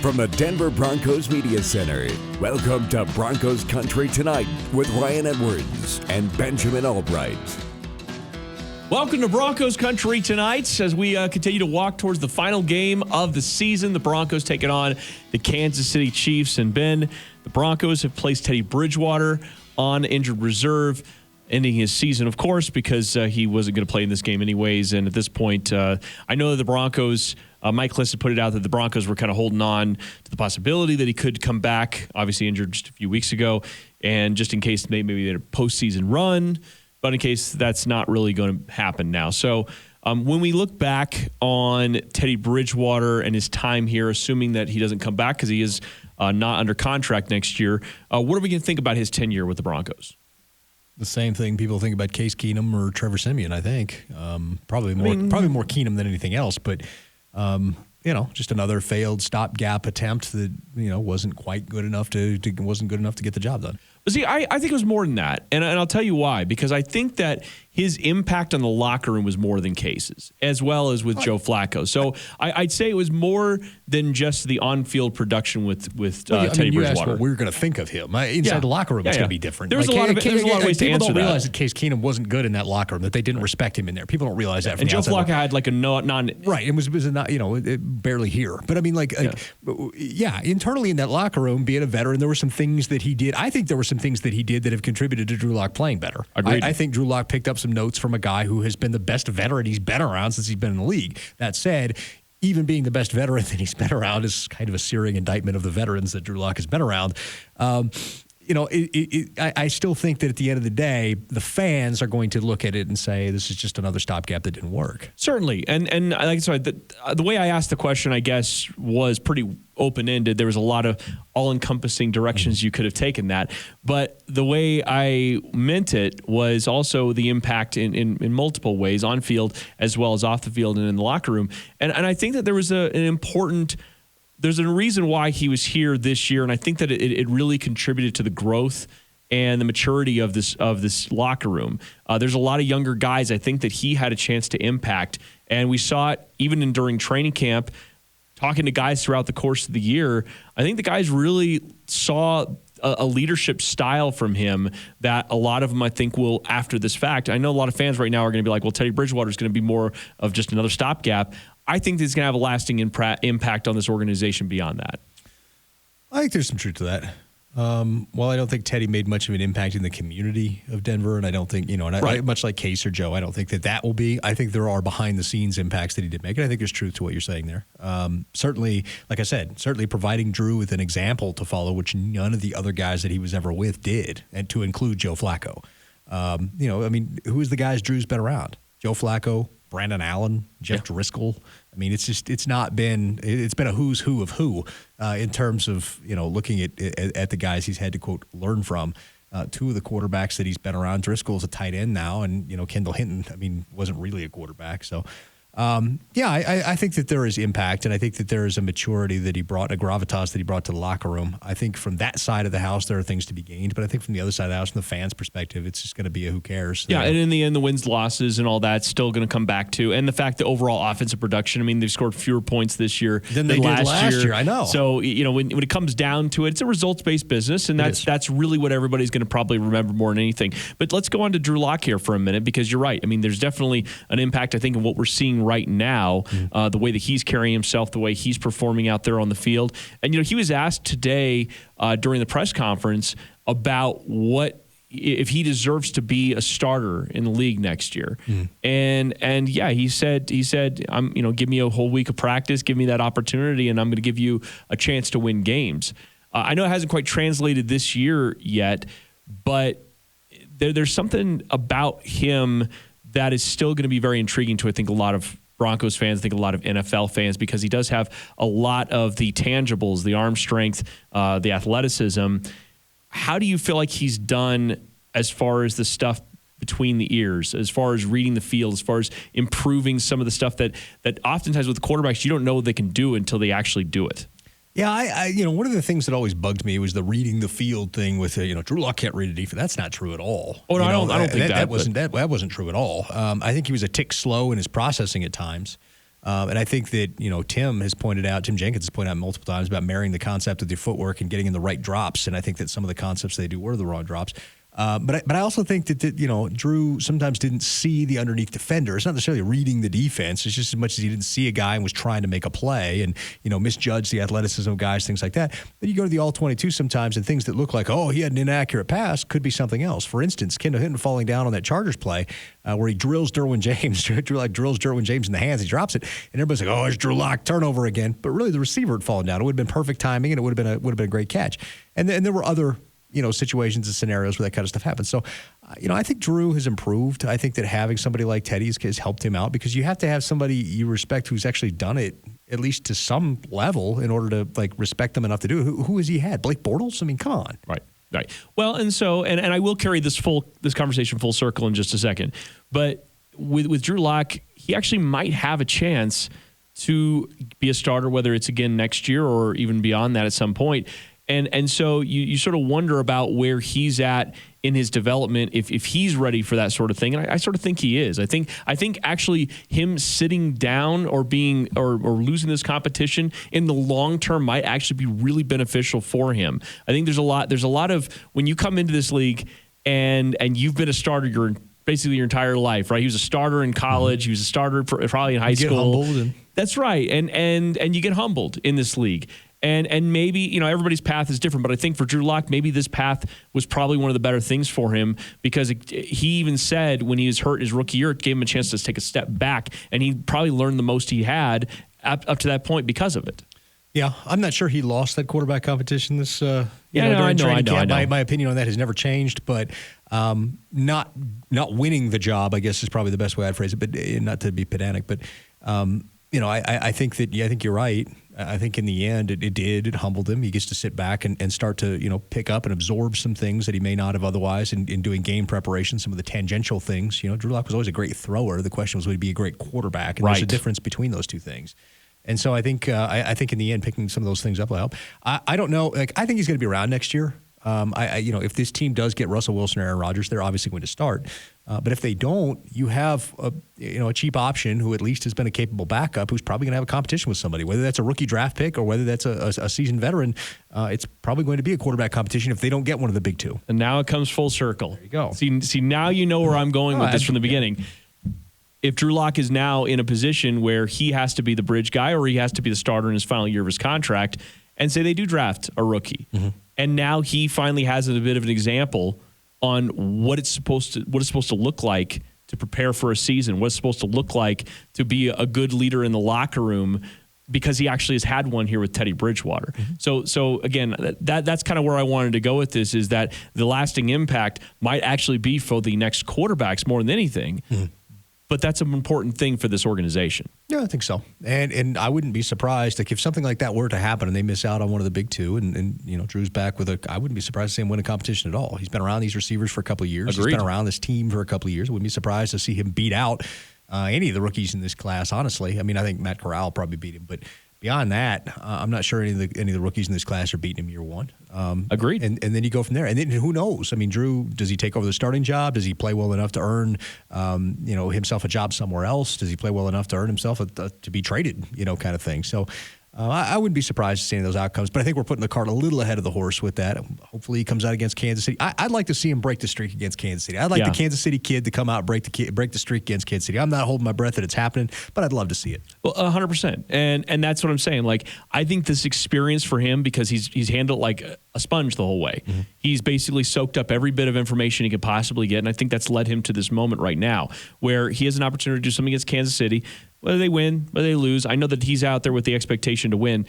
from the Denver Broncos Media Center, welcome to Broncos Country Tonight with Ryan Edwards and Benjamin Allbright. Welcome to Broncos Country Tonight as we continue to walk towards the final game of the season. The Broncos taking on the Kansas City Chiefs. And Ben, the Broncos have placed Teddy Bridgewater on injured reserve, ending his season, of course, because he wasn't going to play in this game anyways. And at this point, I know that the Broncos, Mike Kliss had put it out that the Broncos were kind of holding on to the possibility that he could come back, obviously injured just a few weeks ago, and just in case maybe they had a postseason run, but in case that's not really going to happen now. So when we look back on Teddy Bridgewater and his time here, assuming that he doesn't come back because he is not under contract next year, what are we going to think about his tenure with the Broncos? The same thing people think about Case Keenum or Trevor Siemian, I think. Probably more Keenum than anything else, but just another failed stopgap attempt that wasn't quite good enough to get the job done. But see, I think it was more than that, and I'll tell you why. Because I think that his impact on the locker room was more than Case's, as well as with Joe Flacco. So I'd say it was more than just the on-field production with Teddy you Bridgewater. asked what we were going to think of him. Inside the locker room, it's going to be different. There's a lot of ways to answer that. People don't realize that Case Keenum wasn't good in that locker room, that they didn't respect him in there. People don't realize that. And Joe Flacco had like a non right, and was not barely here. But I mean, internally in that locker room, being a veteran, there were some things that he did. I think there were some things that he did that have contributed to Drew Locke playing better. Agreed. I think Drew Locke picked up some notes from a guy who has been the best veteran he's been around since he's been in the league. That said, even being the best veteran that he's been around is kind of a searing indictment of the veterans that Drew Locke has been around. I still think that at the end of the day, the fans are going to look at it and say, this is just another stopgap that didn't work. Certainly. And like I said, the way I asked the question, I guess, was pretty open-ended. There was a lot of all-encompassing directions you could have taken that. But the way I meant it was also the impact in multiple ways, on field as well as off the field and in the locker room. And I think that there was there's a reason why he was here this year, and I think that it really contributed to the growth and the maturity of this locker room. There's a lot of younger guys I think that he had a chance to impact, and we saw it even during training camp, talking to guys throughout the course of the year. I think the guys really saw a leadership style from him that a lot of them, I think, will, after this fact. I know a lot of fans right now are going to be like, well, Teddy Bridgewater is going to be more of just another stopgap. I think this is going to have a lasting impact on this organization beyond that. I think there's some truth to that. While I don't think Teddy made much of an impact in the community of Denver, and I don't think, much like Case or Joe, I don't think that will be. I think there are behind-the-scenes impacts that he did make, and I think there's truth to what you're saying there. Certainly, like I said, providing Drew with an example to follow, which none of the other guys that he was ever with did, and to include Joe Flacco. Who is the guys Drew's been around? Joe Flacco, Brandon Allen, Jeff Driscoll. I mean, it's been a who's who of who in terms of, looking at the guys he's had to, quote, learn from. Two of the quarterbacks that he's been around, Driscoll's a tight end now, and, Kendall Hinton, wasn't really a quarterback. So, I think that there is impact, and I think that there is a maturity that he brought, a gravitas that he brought to the locker room. I think from that side of the house, there are things to be gained, but I think from the other side of the house, from the fans' perspective, it's just going to be a who cares. Yeah, and in the end, the wins, losses, and all that's still going to come back to, and the fact that overall offensive production, they've scored fewer points this year than they did last year. I know. So, when it comes down to it, it's a results-based business, and that's really what everybody's going to probably remember more than anything. But let's go on to Drew Locke here for a minute, because you're right. There's definitely an impact, I think, in what we're seeing right now. The way that he's carrying himself, the way he's performing out there on the field. And, he was asked today during the press conference about if he deserves to be a starter in the league next year. And he said, give me a whole week of practice, give me that opportunity, and I'm going to give you a chance to win games. I know it hasn't quite translated this year yet, but there's something about him that is still going to be very intriguing to, I think, a lot of Broncos fans, I think a lot of NFL fans, because he does have a lot of the tangibles, the arm strength, the athleticism. How do you feel like he's done as far as the stuff between the ears, as far as reading the field, as far as improving some of the stuff that oftentimes with quarterbacks you don't know what they can do until they actually do it? Yeah, I one of the things that always bugged me was the reading the field thing with, Drew Locke can't read a defense. That's not true at all. Oh, no, I don't think that wasn't true at all. I think he was a tick slow in his processing at times. And I think that, Tim Jenkins has pointed out multiple times about marrying the concept with your footwork and getting in the right drops. And I think that some of the concepts they do were the wrong drops. But I also think that, Drew sometimes didn't see the underneath defender. It's not necessarily reading the defense. It's just as much as he didn't see a guy and was trying to make a play and, misjudged the athleticism of guys, things like that. But you go to the All-22 sometimes and things that look like, he had an inaccurate pass could be something else. For instance, Kendall Hinton falling down on that Chargers play where he drills Derwin James. Drew Lock drills Derwin James in the hands. He drops it. And everybody's like, it's Drew Lock, turnover again. But really the receiver had fallen down. It would have been perfect timing and it would have been a great catch. And there were other situations and scenarios where that kind of stuff happens. So, I think Drew has improved. I think that having somebody like Teddy has helped him out because you have to have somebody you respect who's actually done it at least to some level in order to respect them enough to do it. Who has he had? Blake Bortles? I mean, come on. Right. Well, and so, and I will carry this conversation full circle in just a second, but with Drew Lock, he actually might have a chance to be a starter, whether it's again next year or even beyond that at some point. And so you sort of wonder about where he's at in his development, if he's ready for that sort of thing. And I sort of think he is. I think actually him sitting down or being or losing this competition in the long term might actually be really beneficial for him. I think there's a lot of when you come into this league and you've been a starter basically your entire life, right? He was a starter in college. He was a starter probably in high school. That's right. And you get humbled in this league. And maybe, everybody's path is different, but I think for Drew Lock, maybe this path was probably one of the better things for him because he even said when he was hurt his rookie year, it gave him a chance to take a step back, and he probably learned the most he had up to that point because of it. Yeah, I'm not sure he lost that quarterback competition this I know. My opinion on that has never changed, but not winning the job, I guess, is probably the best way I'd phrase it, but not to be pedantic, but I think that I think you're right. I think in the end it humbled him. He gets to sit back and start to pick up and absorb some things that he may not have otherwise in doing game preparation, some of the tangential things. Drew Lock was always a great thrower. The question was, would he be a great quarterback? And there's a difference between those two things. And so I think in the end picking some of those things up will help. I don't know. I think he's going to be around next year. If this team does get Russell Wilson or Aaron Rodgers, they're obviously going to start. But if they don't, you have a cheap option who at least has been a capable backup who's probably going to have a competition with somebody, whether that's a rookie draft pick or whether that's a seasoned veteran. It's probably going to be a quarterback competition if they don't get one of the big two. And now it comes full circle. There you go. See now you know where I'm going with this from the beginning. If Drew Lock is now in a position where he has to be the bridge guy or he has to be the starter in his final year of his contract, and say they do draft a rookie, and now he finally has a bit of an example on what it's supposed to look like to prepare for a season, what it's supposed to look like to be a good leader in the locker room, because he actually has had one here with Teddy Bridgewater. So again, that's kind of where I wanted to go with this, is that the lasting impact might actually be for the next quarterbacks more than anything. But that's an important thing for this organization. Yeah, I think so. And I wouldn't be surprised if something like that were to happen and they miss out on one of the big two and Drew's back with I wouldn't be surprised to see him win a competition at all. He's been around these receivers for a couple of years. Agreed. He's been around this team for a couple of years. I wouldn't be surprised to see him beat out any of the rookies in this class, honestly. I mean, I think Matt Corral probably beat him, but beyond that, I'm not sure any of the rookies in this class are beating him year one. Agreed. And then you go from there. And then who knows? I mean, Drew, does he take over the starting job? Does he play well enough to earn, himself a job somewhere else? Does he play well enough to earn himself to be traded, kind of thing? So I wouldn't be surprised to see any of those outcomes, but I think we're putting the cart a little ahead of the horse with that. Hopefully he comes out against Kansas City. I'd like to see him break the streak against Kansas City. I'd like the Kansas City kid to come out and break the streak against Kansas City. I'm not holding my breath that it's happening, but I'd love to see it. Well, 100%. And that's what I'm saying. Like, I think this experience for him, because he's handled like a sponge the whole way. He's basically soaked up every bit of information he could possibly get, and I think that's led him to this moment right now where he has an opportunity to do something against Kansas City. Whether they win, whether they lose, I know that he's out there with the expectation to win.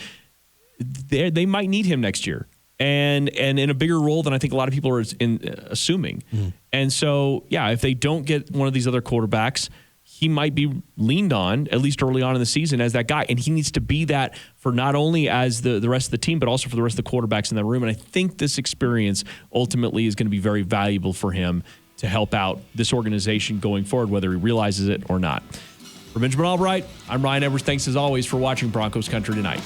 They might need him next year, and in a bigger role than I think a lot of people are assuming. And so, if they don't get one of these other quarterbacks, he might be leaned on, at least early on in the season, as that guy. And he needs to be that for not only as the rest of the team, but also for the rest of the quarterbacks in the room. And I think this experience ultimately is going to be very valuable for him to help out this organization going forward, whether he realizes it or not. For Benjamin Allbright, I'm Ryan Edwards. Thanks as always for watching Broncos Country Tonight.